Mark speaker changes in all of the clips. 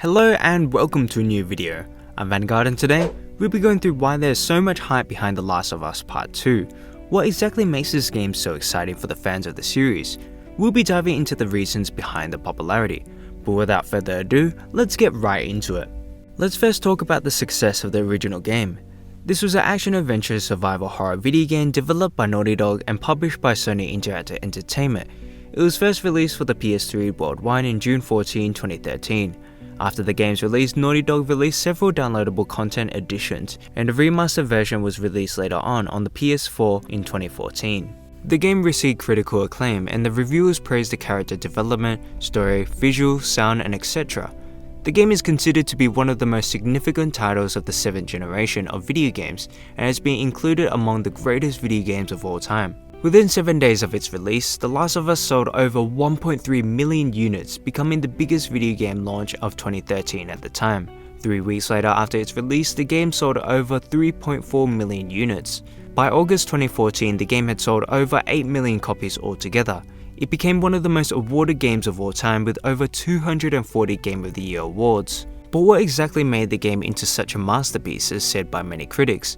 Speaker 1: Hello and welcome to a new video. I'm Vanguard and today we'll be going through why there's so much hype behind The Last of Us Part 2. What exactly makes this game so exciting for the fans of the series? We'll be diving into the reasons behind the popularity. But without further ado, let's get right into it. Let's first talk about the success of the original game. This was an action-adventure survival horror video game developed by Naughty Dog and published by Sony Interactive Entertainment. It was first released for the PS3 worldwide in June 14, 2013. After the game's release, Naughty Dog released several downloadable content additions, and a remastered version was released later on the PS4 in 2014. The game received critical acclaim, and the reviewers praised the character development, story, visual, sound, and etc. The game is considered to be one of the most significant titles of the 7th generation of video games, and has been included among the greatest video games of all time. Within 7 days of its release, The Last of Us sold over 1.3 million units, becoming the biggest video game launch of 2013 at the time. 3 weeks later after its release, the game sold over 3.4 million units. By August 2014, the game had sold over 8 million copies altogether. It became one of the most awarded games of all time with over 240 Game of the Year awards. But what exactly made the game into such a masterpiece is said by many critics.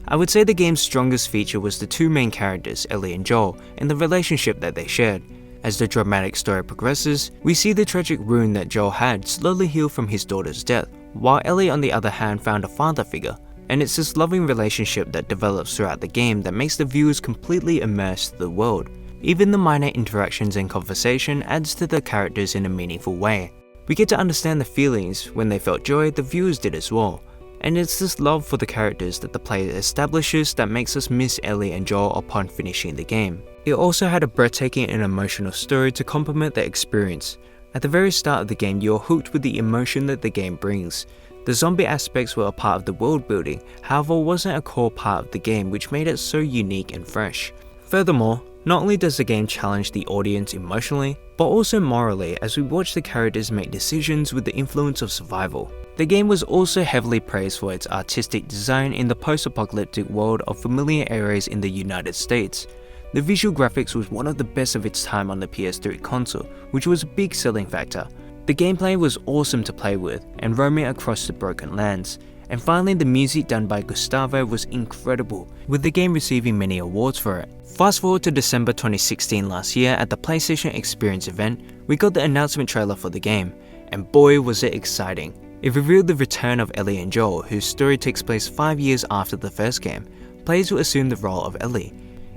Speaker 1: I would say the game's strongest feature was the two main characters, Ellie and Joel, and the relationship that they shared. As the dramatic story progresses, we see the tragic wound that Joel had slowly heal from his daughter's death, while Ellie on the other hand found a father figure. And it's this loving relationship that develops throughout the game that makes the viewers completely immersed in the world. Even the minor interactions and conversation adds to the characters in a meaningful way. We get to understand the feelings. When they felt joy, the viewers did as well. And it's this love for the characters that the player establishes that makes us miss Ellie and Joel upon finishing the game. It also had a breathtaking and emotional story to complement the experience. At the very start of the game, you're hooked with the emotion that the game brings. The zombie aspects were a part of the world building, however wasn't a core part of the game, which made it so unique and fresh. Furthermore, not only does the game challenge the audience emotionally, but also morally as we watch the characters make decisions with the influence of survival. The game was also heavily praised for its artistic design in the post-apocalyptic world of familiar areas in the United States. The visual graphics was one of the best of its time on the PS3 console, which was a big selling factor. The gameplay was awesome to play with and roaming across the broken lands. And finally, the music done by Gustavo was incredible, with the game receiving many awards for it. Fast forward to December 2016 last year at the PlayStation Experience event, we got the announcement trailer for the game, and boy was it exciting. It revealed the return of Ellie and Joel, whose story takes place 5 years after the first game. Players will assume the role of Ellie.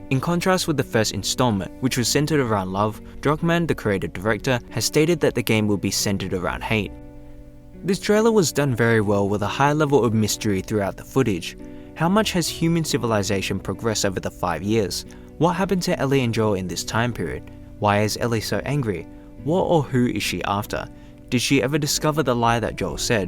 Speaker 1: In contrast with the first installment, which was centered around love, Druckmann, the creative director, has stated that the game will be centered around hate. This trailer was done very well with a high level of mystery throughout the footage. How much has human civilization progressed over the 5 years? What happened to Ellie and Joel in this time period? Why is Ellie so angry? What or who is she after? Did she ever discover the lie that Joel said?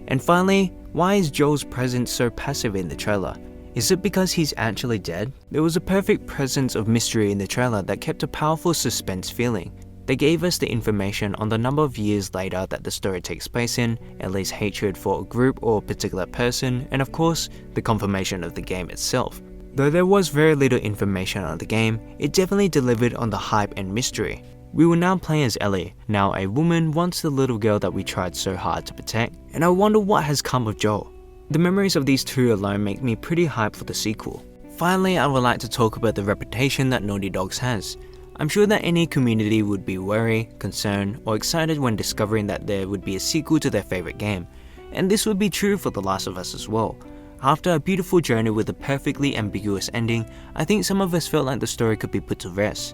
Speaker 1: And finally, why is Joel's presence so passive in the trailer? Is it because he's actually dead? There was a perfect presence of mystery in the trailer that kept a powerful suspense feeling. They gave us the information on the number of years later that the story takes place in, Ellie's hatred for a group or a particular person, and of course, the confirmation of the game itself. Though there was very little information on the game, it definitely delivered on the hype and mystery. We will now play as Ellie, now a woman, once the little girl that we tried so hard to protect, and I wonder what has come of Joel. The memories of these two alone make me pretty hyped for the sequel. Finally, I would like to talk about the reputation that Naughty Dog has. I'm sure that any community would be wary, concerned, or excited when discovering that there would be a sequel to their favorite game, and this would be true for The Last of Us as well. After a beautiful journey with a perfectly ambiguous ending, I think some of us felt like the story could be put to rest.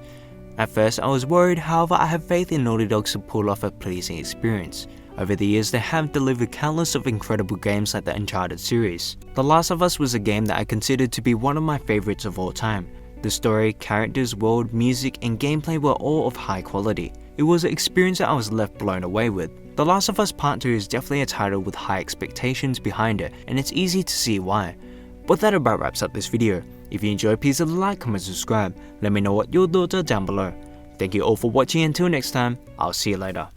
Speaker 1: At first I was worried, however I have faith in Naughty Dog to pull off a pleasing experience. Over the years they have delivered countless of incredible games like the Uncharted series. The Last of Us was a game that I considered to be one of my favorites of all time. The story, characters, world, music, and gameplay were all of high quality. It was an experience that I was left blown away with. The Last of Us Part 2 is definitely a title with high expectations behind it, and it's easy to see why. But that about wraps up this video. If you enjoyed, please like, comment, subscribe. Let me know what your thoughts are down below. Thank you all for watching. Until next time, I'll see you later.